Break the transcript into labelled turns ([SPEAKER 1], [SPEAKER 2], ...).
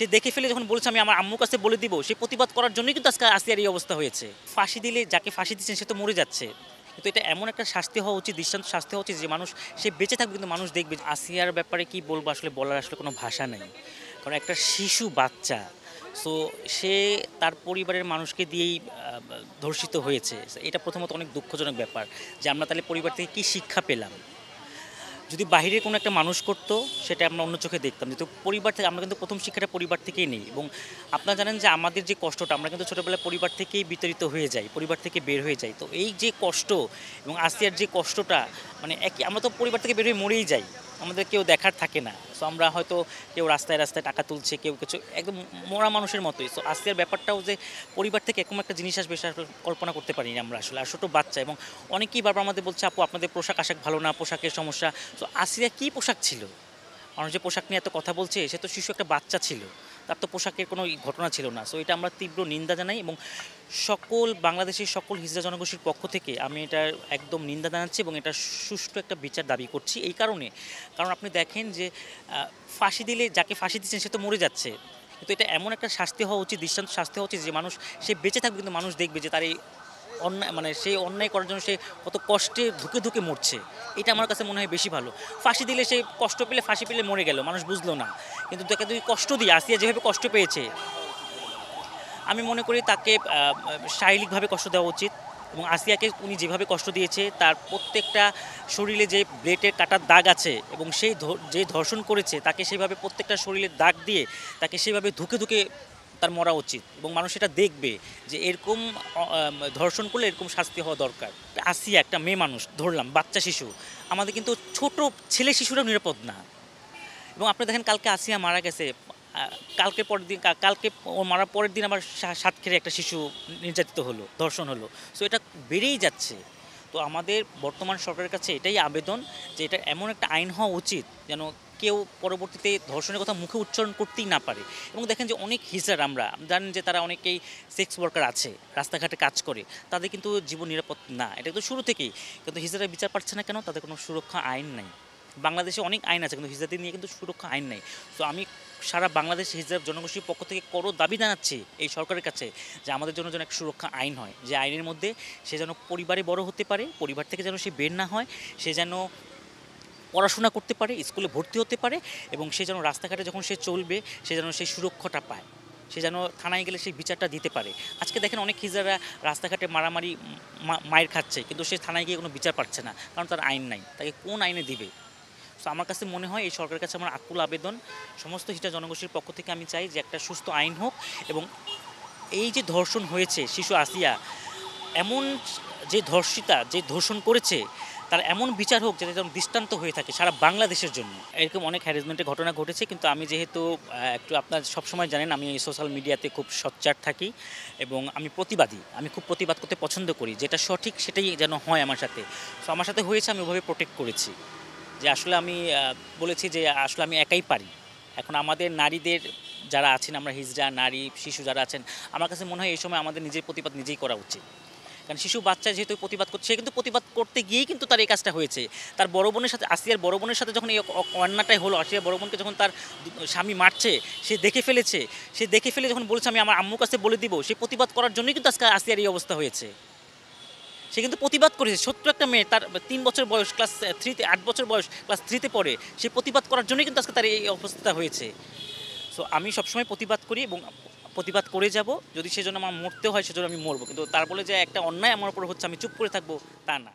[SPEAKER 1] সে দেখে ফেলে যখন বলেছে আমি আমার আম্মুর কাছে বলে দিব, সে প্রতিবাদ করার জন্যই কিন্তু আজকে আসিয়ার এই অবস্থা হয়েছে। ফাঁসি দিলে যাকে ফাঁসি দিচ্ছেন সে তো মরে যাচ্ছে, কিন্তু এটা এমন একটা শাস্তি হওয়া উচিত, দৃষ্টান্ত শাস্তি হওয়া উচিত যে মানুষ, সে বেঁচে থাকবে কিন্তু মানুষ দেখবে। আসিয়ার ব্যাপারে কি বলবো, আসলে বলার আসলে কোনো ভাষা নেই। কারণ একটা শিশু বাচ্চা, সো সে তার পরিবারের মানুষকে দিয়েই ধর্ষিত হয়েছে। এটা প্রথমত অনেক দুঃখজনক ব্যাপার যে আমরা তাহলে পরিবার থেকে কী শিক্ষা পেলাম। যদি বাইরে কোনো একটা মানুষ করতো সেটা আমরা অন্য চোখে দেখতাম, যেহেতু পরিবার থেকে আমরা কিন্তু প্রথম শিক্ষাটা পরিবার থেকেই নিই। এবং আপনারা জানেন যে আমাদের যে কষ্টটা, আমরা কিন্তু ছোটোবেলায় পরিবার থেকেই বিতাড়িত হয়ে যাই, পরিবার থেকে বের হয়ে যাই। তো এই যে কষ্ট এবং আসিয়ার যে কষ্টটা, মানে একই, আমরা তো পরিবার থেকে বের হয়ে মরেই যাই, আমাদের কেউ দেখার থাকে না। সো আমরা হয়তো কেউ রাস্তায় রাস্তায় টাকা তুলছে, কেউ কিছু, একদম মরা মানুষের মতোই। সো আসিয়ার ব্যাপারটাও যে পরিবার থেকে এরকম একটা জিনিস আসবে সেটা কল্পনা করতে পারিনি আমরা আসলে। আর ছোটো বাচ্চা, এবং অনেকেই বারবার আমাদের বলছে আপু আপনাদের পোশাক আশাক ভালো না, পোশাকের সমস্যা। তো আসিয়া কী পোশাক ছিল? মানুষ যে পোশাক নিয়ে এত কথা বলছে, সে তো শিশু, একটা বাচ্চা ছিল, তার তো পোশাকের কোনো ঘটনা ছিল না। সো এটা আমরা তীব্র নিন্দা জানাই, এবং সকল বাংলাদেশের সকল হিজড়া জনগোষ্ঠীর পক্ষ থেকে আমি এটার একদম নিন্দা জানাচ্ছি, এবং এটা সুষ্ঠু একটা বিচার দাবি করছি। এই কারণে, কারণ আপনি দেখেন যে ফাঁসি দিলে যাকে ফাঁসি দিচ্ছেন সে তো মরে যাচ্ছে, কিন্তু এটা এমন একটা শাস্তি হওয়া উচিত, দৃষ্টান্ত শাস্তি হওয়া উচিত যে মানুষ, সে বেঁচে থাকবে কিন্তু মানুষ দেখবে যে তার এই অন্যায়, মানে সেই অন্যায় করার জন্য সে কত কষ্টে ধুকে ধুকে মরছে। এটা আমার কাছে মনে হয় বেশি ভালো। ফাঁসি দিলে সে কষ্ট পেলে, ফাঁসি পেলে মরে গেল, মানুষ বুঝলো না। কিন্তু তাকে তুই কষ্ট দিয়ে, আসিয়া যেভাবে কষ্ট পেয়েছে, আমি মনে করি তাকে শারীরিকভাবে কষ্ট দেওয়া উচিত। এবং আসিয়াকে উনি যেভাবে কষ্ট দিয়েছে, তার প্রত্যেকটা শরীরে যে ব্লেডের কাটার দাগ আছে, এবং সেই যে ধর্ষণ করেছে তাকে সেইভাবে প্রত্যেকটা শরীরের দাগ দিয়ে তাকে সেইভাবে ধুকে ধুকে তার মরা উচিত, এবং মানুষ এটা দেখবে যে এরকম ধর্ষণ করলে এরকম শাস্তি হওয়া দরকার। আসিয়া একটা মেয়ে মানুষ, ধরলাম বাচ্চা শিশু, আমাদের কিন্তু ছোট ছেলে শিশুরাও নিরাপদ না। এবং আপনি দেখেন কালকে আসিয়া মারা গেছে, কালকে পরের দিন, কালকে ও মারার পরের দিন আবার সাতক্ষীরায় একটা শিশু নির্যাতিত হলো, ধর্ষণ হলো। সো এটা বেড়েই যাচ্ছে। তো আমাদের বর্তমান সরকারের কাছে এটাই আবেদন যে এটা এমন একটা আইন হওয়া উচিত যেন কেউ পরবর্তীতে ধর্ষণের কথা মুখে উচ্চারণ করতেই না পারে। এবং দেখেন যে অনেক হিজড়া, আমরা জানেন যে তারা অনেকেই সেক্স ওয়ার্কার আছে, রাস্তাঘাটে কাজ করে, তাদের কিন্তু জীবন নিরাপদ না, এটা তো শুরু থেকেই। কিন্তু হিজড়া বিচার পাচ্ছে না কেন? তাদের কোনো সুরক্ষা আইন নাই। বাংলাদেশে অনেক আইন আছে, কিন্তু হিজড়াদের নিয়ে কিন্তু সুরক্ষা আইন নেই। তো আমি সারা বাংলাদেশে হিজড়া জনগোষ্ঠীর পক্ষ থেকে দাবি জানাচ্ছি এই সরকারের কাছে যে আমাদের জন্য যেন একটা সুরক্ষা আইন হয়, যে আইনের মধ্যে সে যেন পরিবারে বড় হতে পারে, পরিবার থেকে যেন সে বের না হয়, সে যেন পড়াশোনা করতে পারে, স্কুলে ভর্তি হতে পারে, এবং সে যেন রাস্তাঘাটে যখন সে চলবে সে যেন সেই সুরক্ষাটা পায়, সে যেন থানায় গেলে সেই বিচারটা দিতে পারে। আজকে দেখেন অনেক হিজড়ারা রাস্তাঘাটে মারামারি মায়ের খাচ্ছে, কিন্তু সে থানায় গিয়ে কোনো বিচার পাচ্ছে না, কারণ তার আইন নাই, তাকে কোন আইনে দিবে? সো আমার কাছে মনে হয় এই সরকারের কাছে আমার আকুল আবেদন, সমস্ত হিজড়া জনগোষ্ঠীর পক্ষ থেকে আমি চাই যে একটা সুস্থ আইন হোক, এবং এই যে ধর্ষণ হয়েছে শিশু আসিয়া, এমন যে ধর্ষিতা, যে ধর্ষণ করেছে, তার এমন বিচার হোক যাতে যেন দৃষ্টান্ত হয়ে থাকে সারা বাংলাদেশের জন্য। এরকম অনেক হ্যারাসমেন্টের ঘটনা ঘটেছে, কিন্তু আমি যেহেতু একটু, আপনার সবসময় জানেন আমি সোশ্যাল মিডিয়াতে খুব সোচ্চার থাকি, এবং আমি প্রতিবাদী, আমি খুব প্রতিবাদ করতে পছন্দ করি, যেটা সঠিক সেটাই যেন হয় আমার সাথে। সো আমার সাথে হয়েছে, আমি ওভাবে প্রোটেক্ট করেছি, যে আসলে আমি বলেছি যে আসলে আমি একাই পারি। এখন আমাদের নারীদের যারা আছেন, আমরা হিজড়া নারী শিশু যারা আছেন, আমার কাছে মনে হয় এই সময় আমাদের নিজের প্রতিবাদ নিজেই করা উচিত। কারণ শিশু বাচ্চা যেহেতু প্রতিবাদ করছে, সে কিন্তু প্রতিবাদ করতে গিয়েই কিন্তু তার এই কাজটা হয়েছে। তার বড় বোনের সাথে, আসিয়ার বড় বোনের সাথে যখন এই অন্যায়টাই হলো, আসিয়ার বড় বোনকে যখন তার স্বামী মারছে, সে দেখে ফেলেছে, সে দেখে ফেলে যখন বলেছে আমি আমার আম্মুর কাছে বলে দিব, সে প্রতিবাদ করার জন্যই কিন্তু আজকে আসিয়ার এই অবস্থা হয়েছে। সে কিন্তু প্রতিবাদ করেছে, ছোট্ট একটা মেয়ে, তার ৩ বছর বয়স, ক্লাস 3-তে, 8 বছর বয়স, ক্লাস 3-তে পড়ে, সে প্রতিবাদ করার জন্যই কিন্তু আজকে তার এই অবস্থা হয়েছে। সো আমি সবসময় প্রতিবাদ করি, এবং প্রতিবাদ করে যাব, যদি সেজন্য আমার মরতে হয় সেজন্য আমি মরবো, কিন্তু তার বলে যে একটা অন্যায় আমার উপর হচ্ছে আমি চুপ করে থাকবো, তা না।